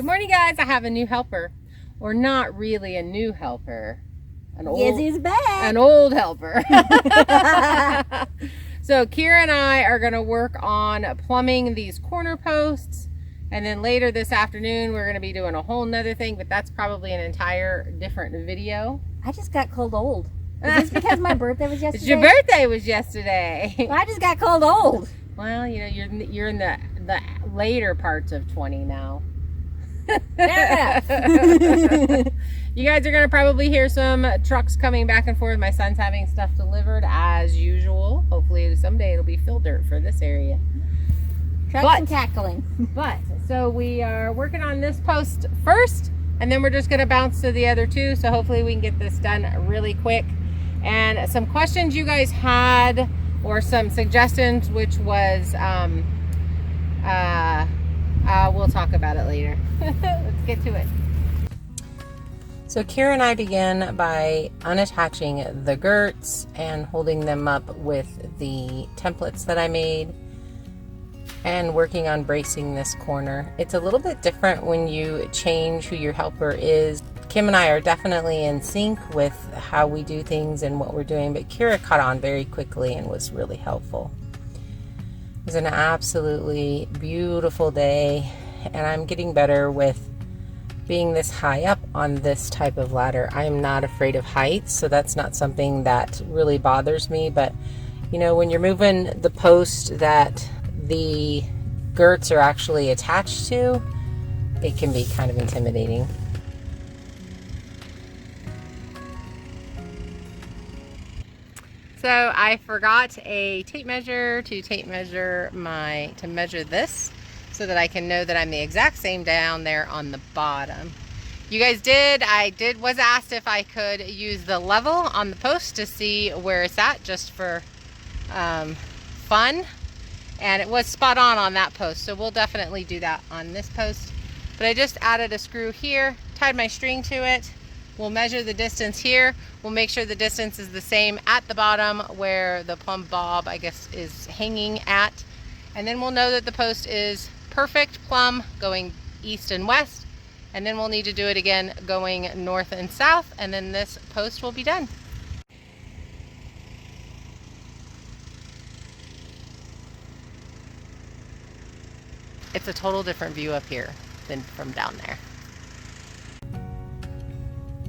Good morning, guys. I have a new helper, or not really a new helper. Gizzy's back. An old helper. So Kira and I are going to work on plumbing these corner posts, and then later this afternoon we're going to be doing a whole nother thing, but that's probably an entire different video. I just got cold old. Is this because my birthday was yesterday? Your birthday was yesterday. Well, I just got cold old. Well, you know, you're in the later parts of 20 now. Fair enough. You guys are going to probably hear some trucks coming back and forth. My son's having stuff delivered as usual. Hopefully someday it'll be fill dirt for this area. Trucks and tackling. So we are working on this post first, and then we're just going to bounce to the other two. So hopefully we can get this done really quick. And some questions you guys had, or some suggestions, which was, we'll talk about it later. Let's get to it. So Kira and I began by unattaching the girts and holding them up with the templates that I made and working on bracing this corner. It's a little bit different when you change who your helper is. Kim and I are definitely in sync with how we do things and what we're doing, but Kira caught on very quickly and was really helpful. It was an absolutely beautiful day, and I'm getting better with being this high up on this type of ladder. I am not afraid of heights, so that's not something that really bothers me. But you know, when you're moving the post that the girts are actually attached to, it can be kind of intimidating. So I forgot a tape measure to measure this, so that I can know that I'm the exact same down there on the bottom. You guys was asked if I could use the level on the post to see where it's at, just for fun, and it was spot on that post, so we'll definitely do that on this post. But I just added a screw here, tied my string to it. We'll measure the distance here. We'll make sure the distance is the same at the bottom where the plumb bob, I guess, is hanging at, and then we'll know that the post is perfect plumb going east and west, and then we'll need to do it again going north and south, and then this post will be done. It's a total different view up here than from down there.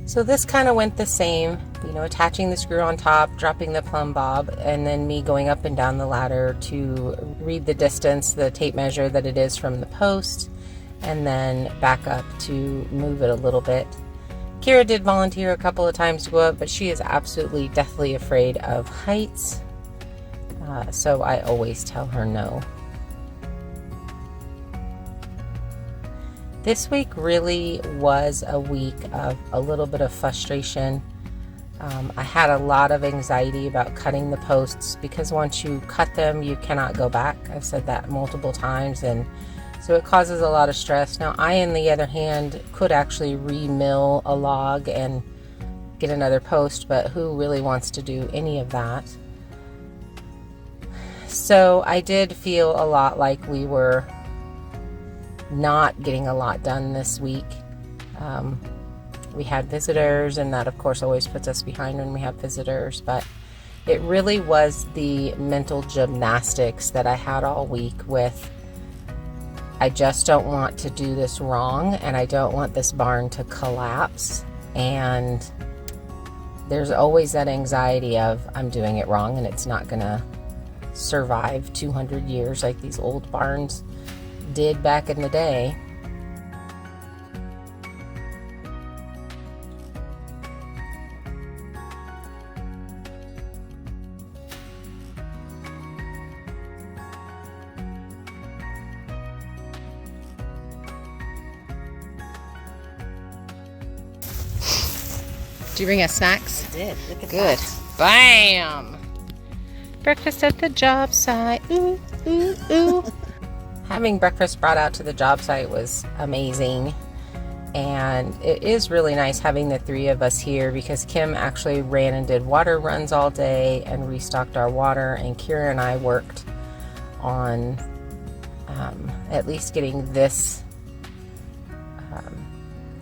So this kind of went the same, you know, attaching the screw on top, dropping the plumb bob, and then me going up and down the ladder to read the distance, the tape measure that it is from the post, and then back up to move it a little bit. Kira did volunteer a couple of times to go up, but she is absolutely deathly afraid of heights, so I always tell her no. This week really was a week of a little bit of frustration. I had a lot of anxiety about cutting the posts, because once you cut them, you cannot go back. I've said that multiple times, and so it causes a lot of stress. Now, I, on the other hand, could actually re-mill a log and get another post, but who really wants to do any of that? So I did feel a lot like we were not getting a lot done this week. We had visitors, and that of course always puts us behind when we have visitors, but it really was the mental gymnastics that I had all week with, I just don't want to do this wrong, and I don't want this barn to collapse, and there's always that anxiety of I'm doing it wrong and it's not gonna survive 200 years like these old barns did back in the day. Did you bring us snacks? I did. Look at Good. that. Bam! Breakfast at the job site. Ooh, ooh, ooh. Having breakfast brought out to the job site was amazing. And it is really nice having the three of us here, because Kim actually ran and did water runs all day and restocked our water, and Kira and I worked on at least getting this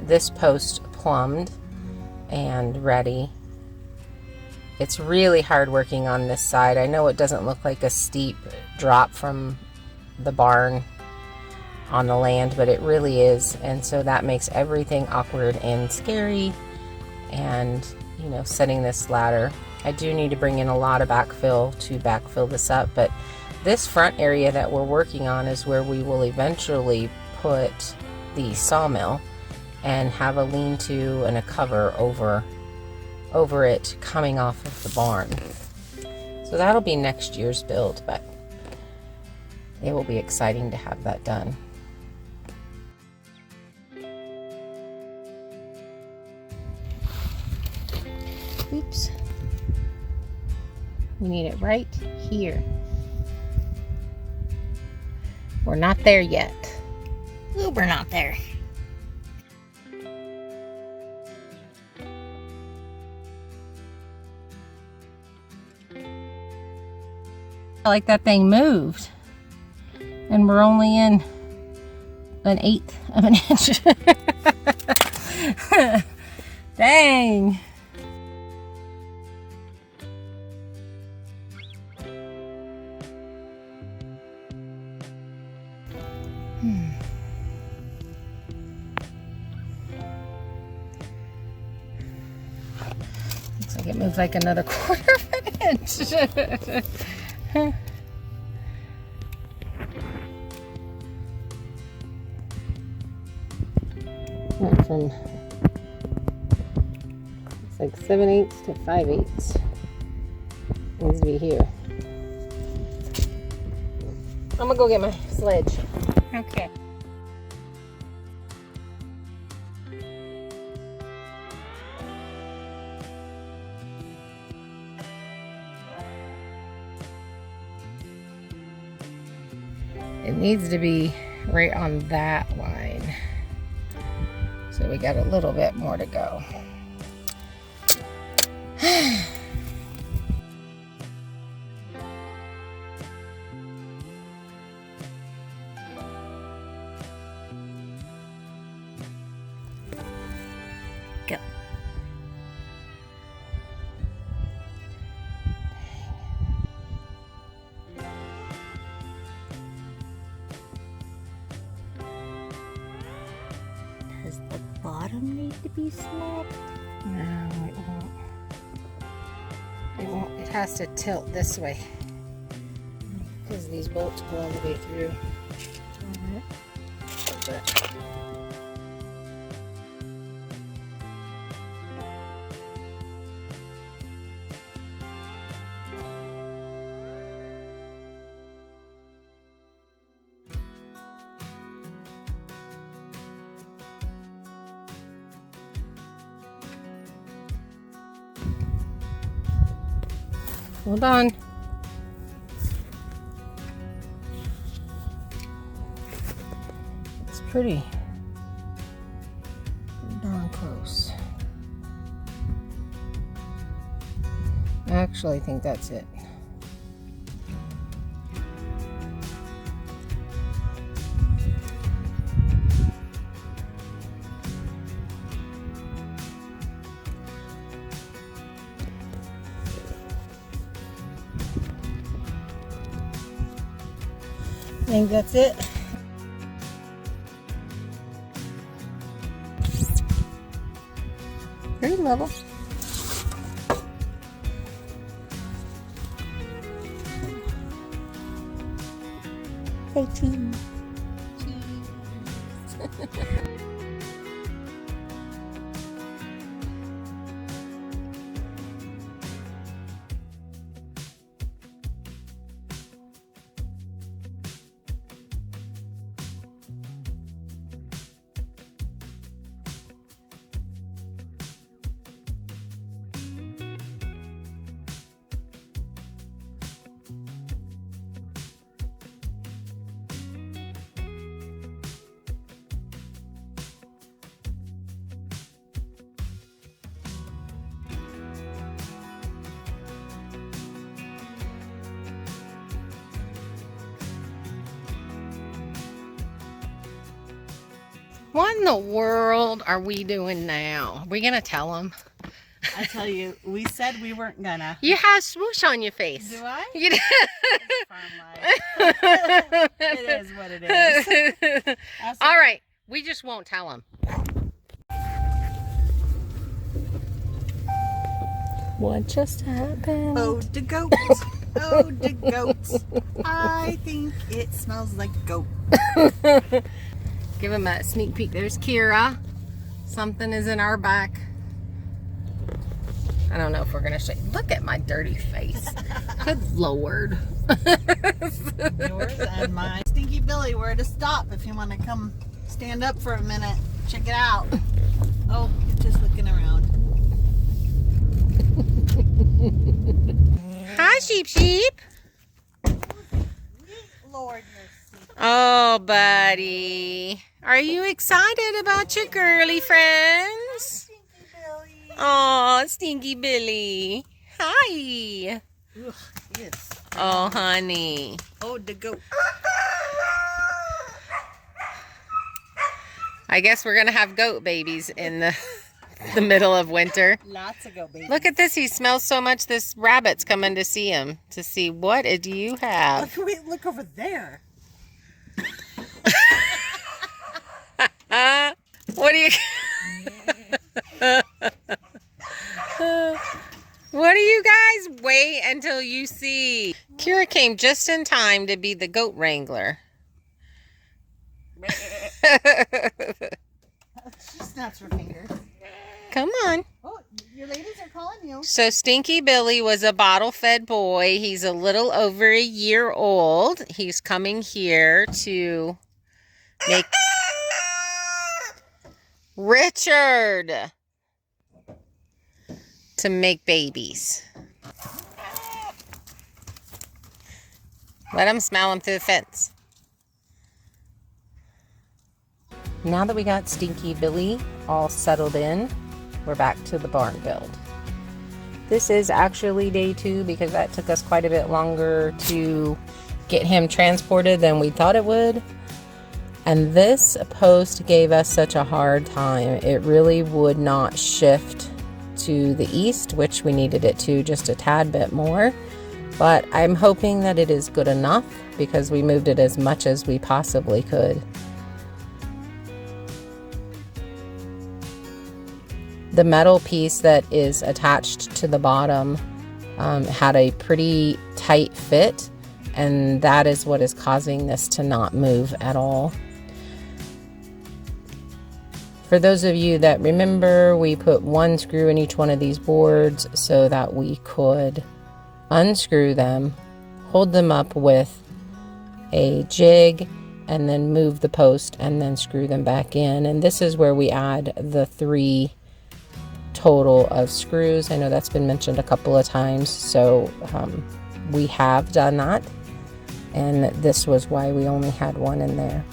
this post plumbed and ready. It's really hard working on this side. I know it doesn't look like a steep drop from the barn on the land, but it really is, and so that makes everything awkward and scary. And you know, setting this ladder, I do need to bring in a lot of backfill to backfill this up, but this front area that we're working on is where we will eventually put the sawmill and have a lean-to and a cover over it coming off of the barn. So that'll be next year's build, but it will be exciting to have that done. Oops. We need it right here. We're not there yet. Ooh, we're not there. Like that thing moved, and we're only in 1/8 of an inch. Dang. Looks like it moved like another 1/4 of an inch. Went from, it's like 7/8 to 5/8. Needs to be here. I'm gonna go get my sledge. Okay. It needs to be right on that line. So we got a little bit more to go. Go. Does the bottom need to be snapped? No, it won't. It won't. It has to tilt this way because these bolts go all the way through. Hold on. It's pretty darn close. I actually think that's it. I think that's it. Pretty level. Say cheese. What in the world are we doing now? Are we gonna tell them? I tell you, we said we weren't gonna. You have swoosh on your face. Do I? You It is what it is. All right, we just won't tell them. What just happened? Oh, the goats. Oh, the goats. I think it smells like goat. Give him a sneak peek. There's Kira. Something is in our back. I don't know if we're going to show you. Look at my dirty face. Good Lord. Yours and mine. Stinky Billy, where to stop if you want to come stand up for a minute. Check it out. Oh, it's just looking around. Hi, sheep. Lord mercy. Oh, buddy. Are you excited about your girly friends? Stinky Billy. Oh, Stinky Billy. Hi. Ugh, yes. Oh, honey. Oh, the goat. I guess we're going to have goat babies in the middle of winter. Lots of goat babies. Look at this. He smells so much. This rabbit's coming to see him, to see what do you have. Look over there. What do you... What do you guys wait until you see? Kira came just in time to be the goat wrangler. She snaps her fingers. Come on. Oh, your ladies are calling you. So Stinky Billy was a bottle-fed boy. He's a little over a year old. He's coming here to make... Richard! To make babies. Let him smell them through the fence. Now that we got Stinky Billy all settled in, we're back to the barn build. This is actually day 2 because that took us quite a bit longer to get him transported than we thought it would. And this post gave us such a hard time. It really would not shift to the east, which we needed it to just a tad bit more. But I'm hoping that it is good enough because we moved it as much as we possibly could. The metal piece that is attached to the bottom had a pretty tight fit, and that is what is causing this to not move at all. For those of you that remember, we put one screw in each one of these boards so that we could unscrew them, hold them up with a jig, and then move the post and then screw them back in. And this is where we add the 3 total of screws. I know that's been mentioned a couple of times, so we have done that, and this was why we only had one in there.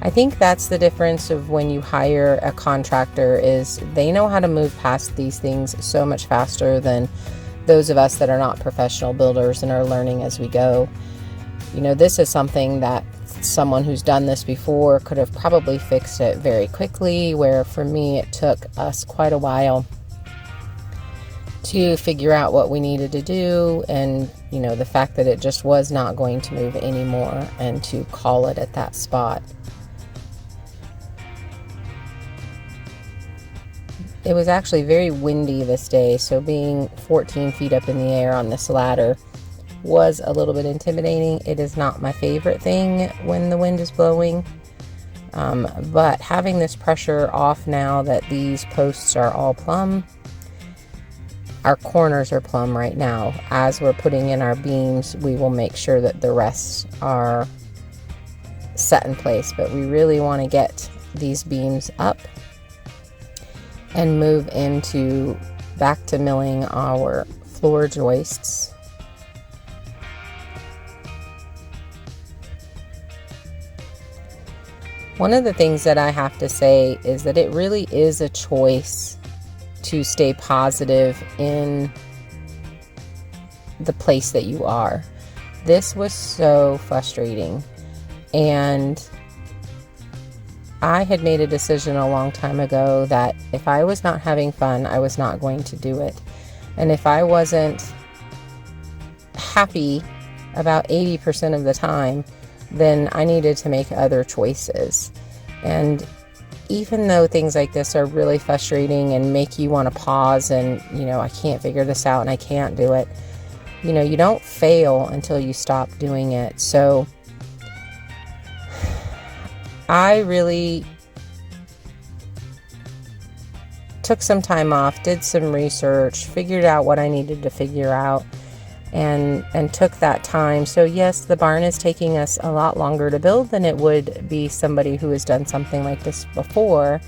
I think that's the difference of when you hire a contractor, is they know how to move past these things so much faster than those of us that are not professional builders and are learning as we go. You know, this is something that someone who's done this before could have probably fixed it very quickly, where for me it took us quite a while to figure out what we needed to do, and you know, the fact that it just was not going to move anymore, and to call it at that spot. It was actually very windy this day, so being 14 feet up in the air on this ladder was a little bit intimidating. It is not my favorite thing when the wind is blowing, but having this pressure off now that these posts are all plumb, our corners are plumb right now. As we're putting in our beams, we will make sure that the rest are set in place, but we really want to get these beams up and move into back to milling our floor joists. One of the things that I have to say is that it really is a choice to stay positive in the place that you are. This was so frustrating. And I had made a decision a long time ago that if I was not having fun, I was not going to do it. And if I wasn't happy about 80% of the time, then I needed to make other choices. And even though things like this are really frustrating and make you want to pause and, I can't figure this out and I can't do it, you don't fail until you stop doing it. So I really took some time off, did some research, figured out what I needed to figure out, and took that time. So yes, the barn is taking us a lot longer to build than it would be somebody who has done something like this before.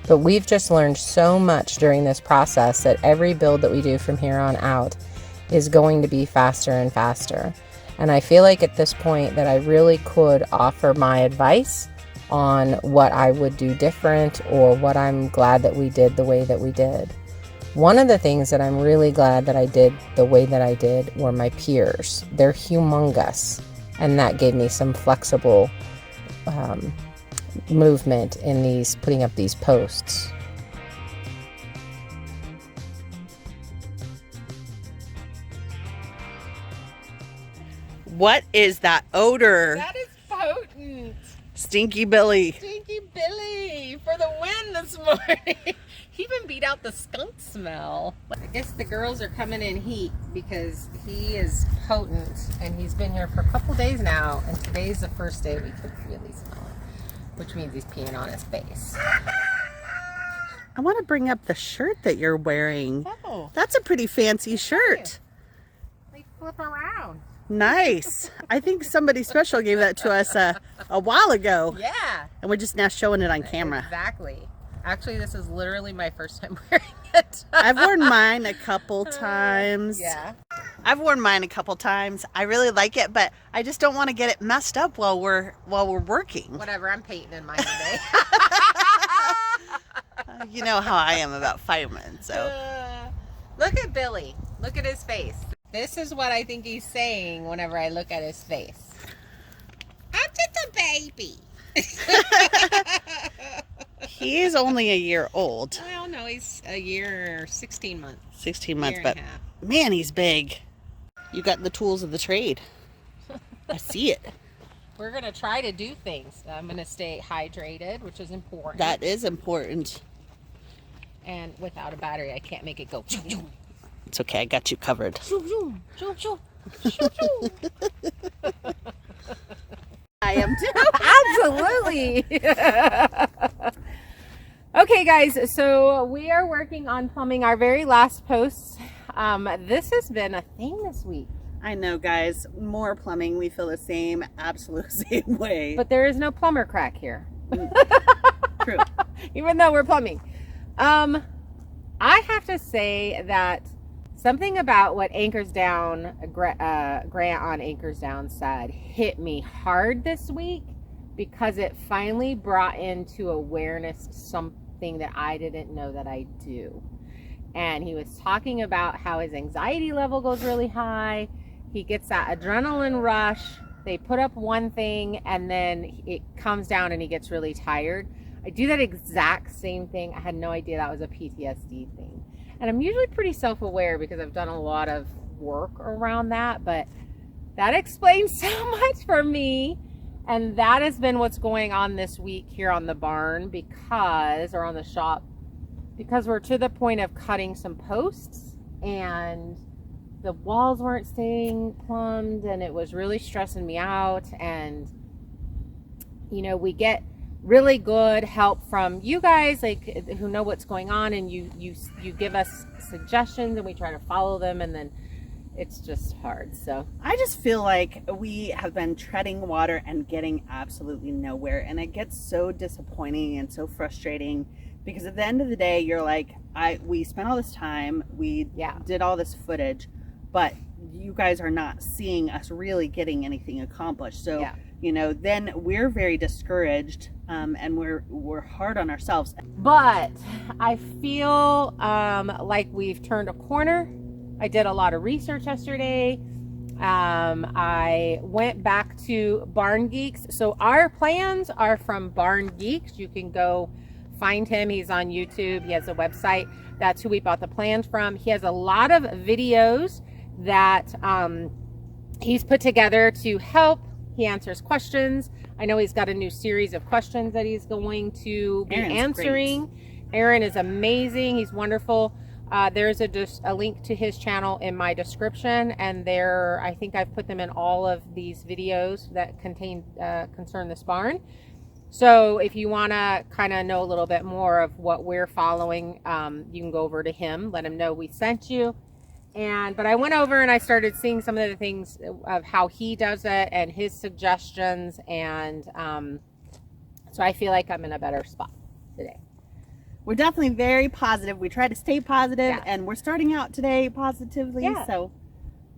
But we've just learned so much during this process that every build that we do from here on out is going to be faster and faster. And I feel like at this point that I really could offer my advice on what I would do different or what I'm glad that we did the way that we did. One of the things that I'm really glad that I did the way that I did were my piers. They're humongous, and that gave me some flexible movement in putting up these posts. What is that odor? That is potent. Stinky Billy. Stinky Billy for the win this morning. He even beat out the skunk smell. I guess the girls are coming in heat because he is potent and he's been here for a couple days now, and today's the first day we could really smell it, which means he's peeing on his face. I want to bring up the shirt that you're wearing. Oh, That's a pretty fancy shirt. they flip around. Nice. I think somebody special gave that to us a while ago. Yeah. And we're just now showing it on camera. Exactly. Actually, this is literally my first time wearing it. I've worn mine a couple times. Yeah. I've worn mine a couple times. I really like it, but I just don't want to get it messed up while we're working. Whatever, I'm painting in mine today. You know how I am about firemen, so. Look at Billy. Look at his face. This is what I think he's saying whenever I look at his face. I'm just a baby. He is only a year old. Well, no, he's a year, 16 months. 16 months, Year but and a half. man, he's big. You got the tools of the trade. I see it. We're going to try to do things. I'm going to stay hydrated, which is important. That is important. And without a battery, I can't make it go. It's okay, I got you covered. I am too. Absolutely. Okay, guys, so we are working on plumbing our very last posts. This has been a thing this week. I know, guys. More plumbing. We feel the same, absolute same way. But there is no plumber crack here. True. Even though we're plumbing. I have to say that something about what Anchors Down, Grant on Anchors Down said hit me hard this week, because it finally brought into awareness something that I didn't know that I do. And he was talking about how his anxiety level goes really high. He gets that adrenaline rush. They put up one thing and then it comes down and he gets really tired. I do that exact same thing. I had no idea that was a PTSD thing. And I'm usually pretty self-aware because I've done a lot of work around that, but that explains so much for me. And that has been what's going on this week here on the barn or on the shop, because we're to the point of cutting some posts and the walls weren't staying plumbed and it was really stressing me out. And, we get really good help from you guys, like, who know what's going on, and you give us suggestions and we try to follow them, and then it's just hard. So I just feel like we have been treading water and getting absolutely nowhere, and it gets so disappointing and so frustrating, because at the end of the day you're like, we spent all this time, we did all this footage, but you guys are not seeing us really getting anything accomplished. So then we're very discouraged, and we're hard on ourselves. But I feel like we've turned a corner. I did a lot of research yesterday. I went back to Barn Geeks. So our plans are from Barn Geeks. You can go find him. He's on YouTube. He has a website. That's who we bought the plans from. He has a lot of videos that he's put together to help. He answers questions. I know he's got a new series of questions that he's going to be answering. Great. Aaron is amazing. He's wonderful. There's a link to his channel in my description, and I think I've put them in all of these videos that concern this barn. So if you want to kind of know a little bit more of what we're following, you can go over to him, let him know we sent you. But I went over and I started seeing some of the things of how he does it and his suggestions, and so I feel like I'm in a better spot today. We're definitely very positive. We try to stay positive, and we're starting out today positively. Yeah. So,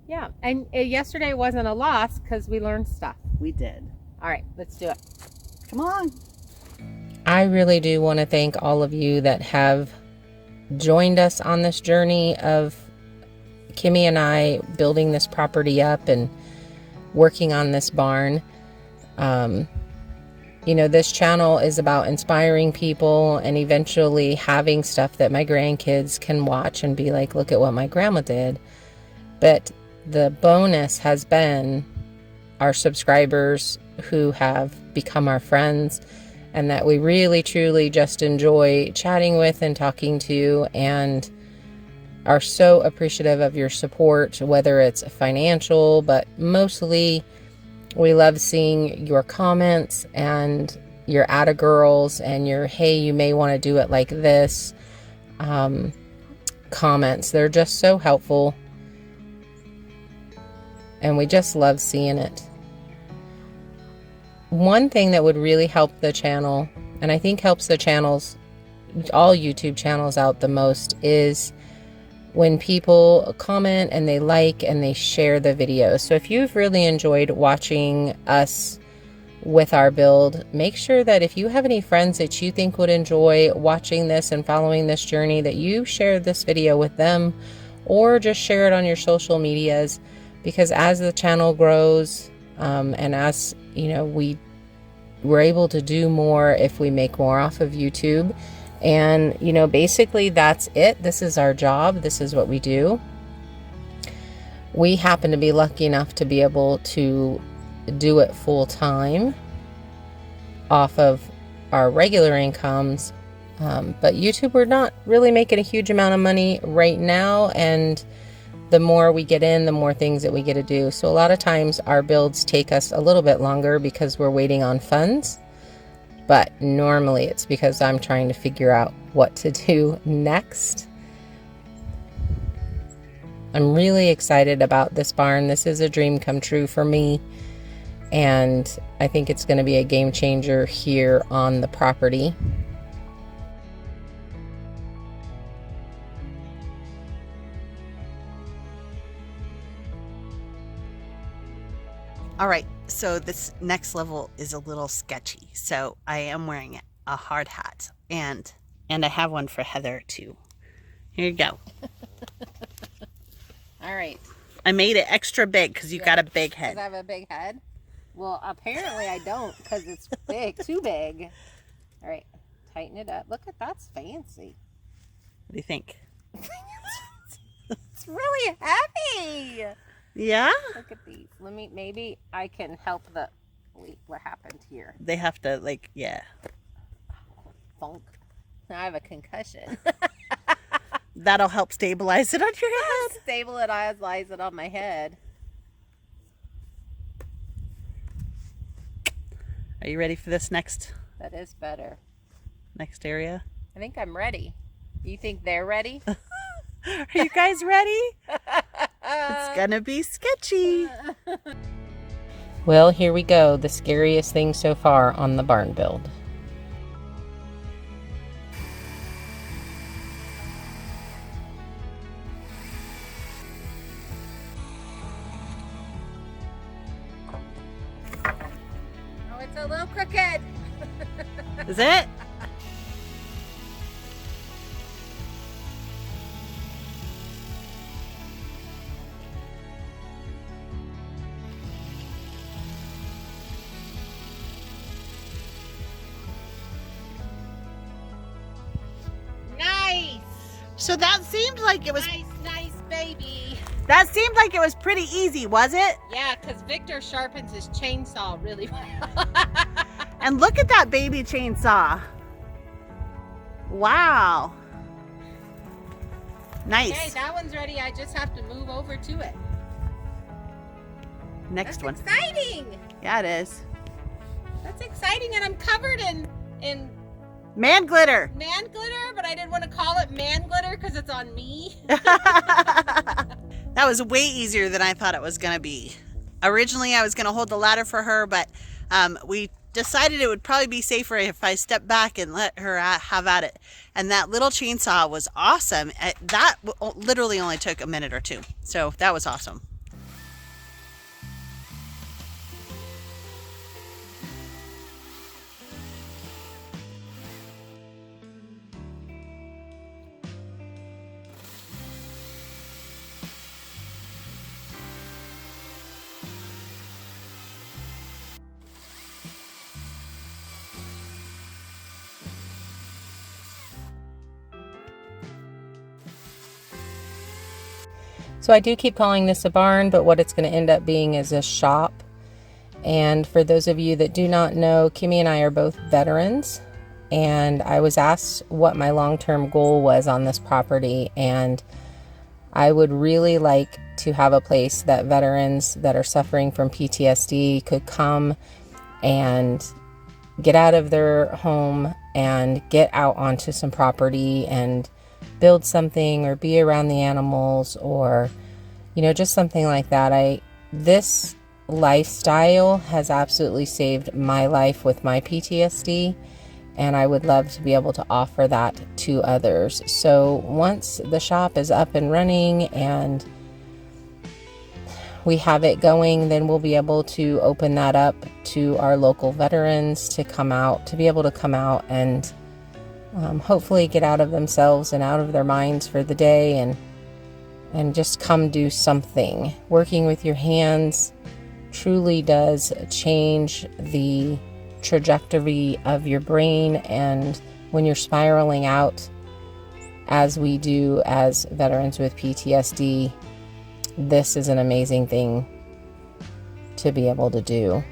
yeah. And yesterday wasn't a loss because we learned stuff. We did. All right, let's do it. Come on. I really do want to thank all of you that have joined us on this journey of Kimmy and I building this property up and working on this barn. You know, this channel is about inspiring people and eventually having stuff that my grandkids can watch and be like, look at what my grandma did. But the bonus has been our subscribers who have become our friends and that we really, truly just enjoy chatting with and talking to, and are so appreciative of your support, whether it's financial, but mostly we love seeing your comments and your atta girls and your, hey, you may want to do it like this, comments. They're just so helpful. And we just love seeing it. One thing that would really help the channel, and I think helps the channels, all YouTube channels out the most, is when people comment and they like and they share the videos. So if you've really enjoyed watching us with our build, make sure that if you have any friends that you think would enjoy watching this and following this journey, that you share this video with them, or just share it on your social medias, because as the channel grows, and as you know, we're able to do more if we make more off of YouTube. And, you know, basically that's it. This is our job. This is what we do. We happen to be lucky enough to be able to do it full time off of our regular incomes. But YouTube, we're not really making a huge amount of money right now. And the more we get in, the more things that we get to do. So a lot of times our builds take us a little bit longer because we're waiting on funds. But normally it's because I'm trying to figure out what to do next. I'm really excited about this barn. This is a dream come true for me. And I think it's going to be a game changer here on the property. All right, so this next level is a little sketchy. So I am wearing a hard hat, and I have one for Heather too. Here you go. All right. I made it extra big because you got a big head. Does I have a big head? Well, apparently I don't, because it's big, too big. All right, tighten it up. Look at that's fancy. What do you think? It's really heavy. Yeah? Look at these. Maybe I can help wait, what happened here? They have to, like, yeah. Funk. Now I have a concussion. That'll help stabilize it on your head. Stabilize it on my head. Are you ready for this next That is better. area? I think I'm ready. You think they're ready? Are you guys ready? It's gonna be sketchy. Well, here we go. The scariest thing so far on the barn build. Oh, it's a little crooked. Is it? So that seemed like it was... Nice baby. That seemed like it was pretty easy, was it? Yeah, because Victor sharpens his chainsaw really well. And look at that baby chainsaw. Wow. Nice. Okay, that one's ready. I just have to move over to it. Next That's one. exciting. Yeah, it is. That's exciting, and I'm covered in Man glitter. man glitter, but I didn't want to call it man glitter because it's on me. That was way easier than I thought it was going to be. Originally, I was going to hold the ladder for her, but we decided it would probably be safer if I stepped back and let her have at it. And that little chainsaw was awesome. That literally only took a minute or two. So that was awesome. So I do keep calling this a barn, but what it's going to end up being is a shop. And for those of you that do not know, Kimmy and I are both veterans, and I was asked what my long-term goal was on this property, and I would really like to have a place that veterans that are suffering from PTSD could come and get out of their home and get out onto some property and build something or be around the animals, or just something like that. This lifestyle has absolutely saved my life with my PTSD, and I would love to be able to offer that to others. So once the shop is up and running and we have it going, then we'll be able to open that up to our local veterans to be able to come out and hopefully get out of themselves and out of their minds for the day and just come do something. Working with your hands truly does change the trajectory of your brain, and when you're spiraling out, as we do as veterans with PTSD, this is an amazing thing to be able to do.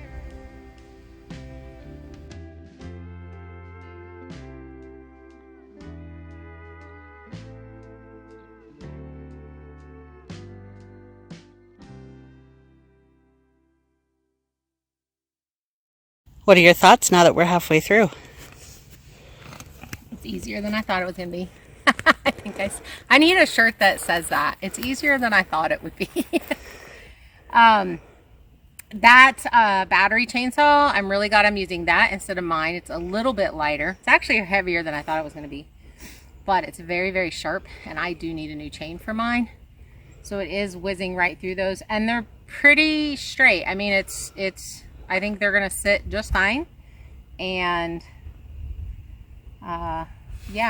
What are your thoughts now that we're halfway through? It's easier than I thought it was going to be. I think I need a shirt that says that. It's easier than I thought it would be. That battery chainsaw, I'm really glad I'm using that instead of mine. It's a little bit lighter. It's actually heavier than I thought it was going to be. But it's very, very sharp, and I do need a new chain for mine. So it is whizzing right through those, and they're pretty straight. I mean, I think they're going to sit just fine. And yeah,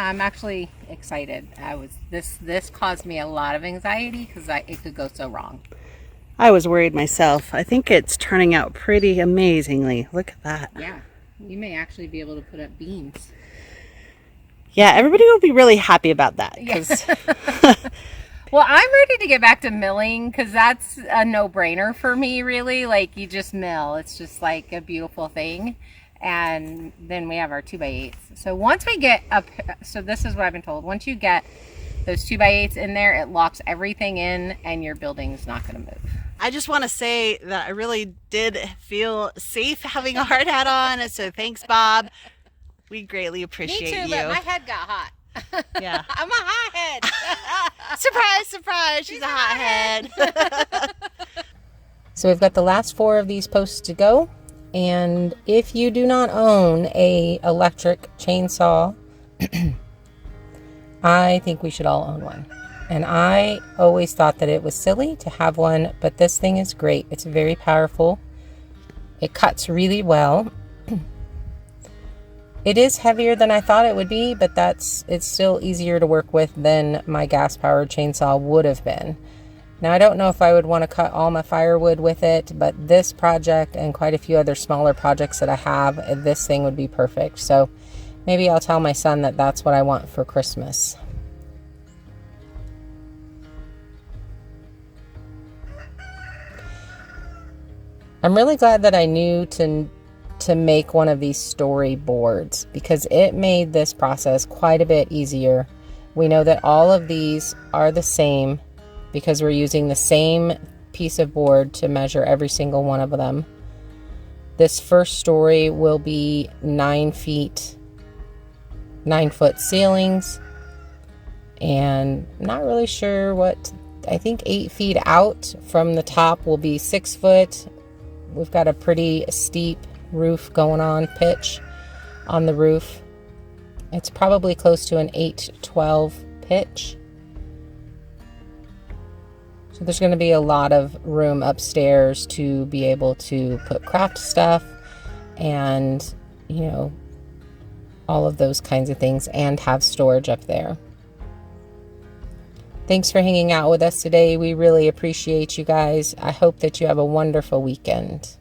I'm actually excited. This caused me a lot of anxiety because it could go so wrong. I was worried myself. I think it's turning out pretty amazingly. Look at that. Yeah, you may actually be able to put up beams. Yeah, everybody will be really happy about that. Yes. Well, I'm ready to get back to milling because that's a no-brainer for me, really. Like, you just mill. It's just like a beautiful thing. And then we have our 2x8s. So once we get up, so this is what I've been told. Once you get those 2x8s in there, it locks everything in and your building's not going to move. I just want to say that I really did feel safe having a hard hat on. So thanks, Bob. We greatly appreciate you. Me too, but my head got hot. Yeah. I'm a hothead. Surprise, surprise. She's a hothead. So we've got the last 4 of these posts to go. And if you do not own a electric chainsaw, I think we should all own one. And I always thought that it was silly to have one, but this thing is great. It's very powerful. It cuts really well. It is heavier than I thought it would be, but it's still easier to work with than my gas-powered chainsaw would have been. Now, I don't know if I would want to cut all my firewood with it, but this project and quite a few other smaller projects that I have, this thing would be perfect. So maybe I'll tell my son that that's what I want for Christmas. I'm really glad that I knew to make one of these storyboards, because it made this process quite a bit easier. We know that all of these are the same because we're using the same piece of board to measure every single one of them. This first story will be 9 foot ceilings, and I'm not really sure what, I think 8 feet out from the top will be 6 foot. We've got a pretty steep roof going on, pitch on the roof. It's probably close to an 8-12 pitch. So there's going to be a lot of room upstairs to be able to put craft stuff and, you know, all of those kinds of things, and have storage up there. Thanks for hanging out with us today. We really appreciate you guys. I hope that you have a wonderful weekend.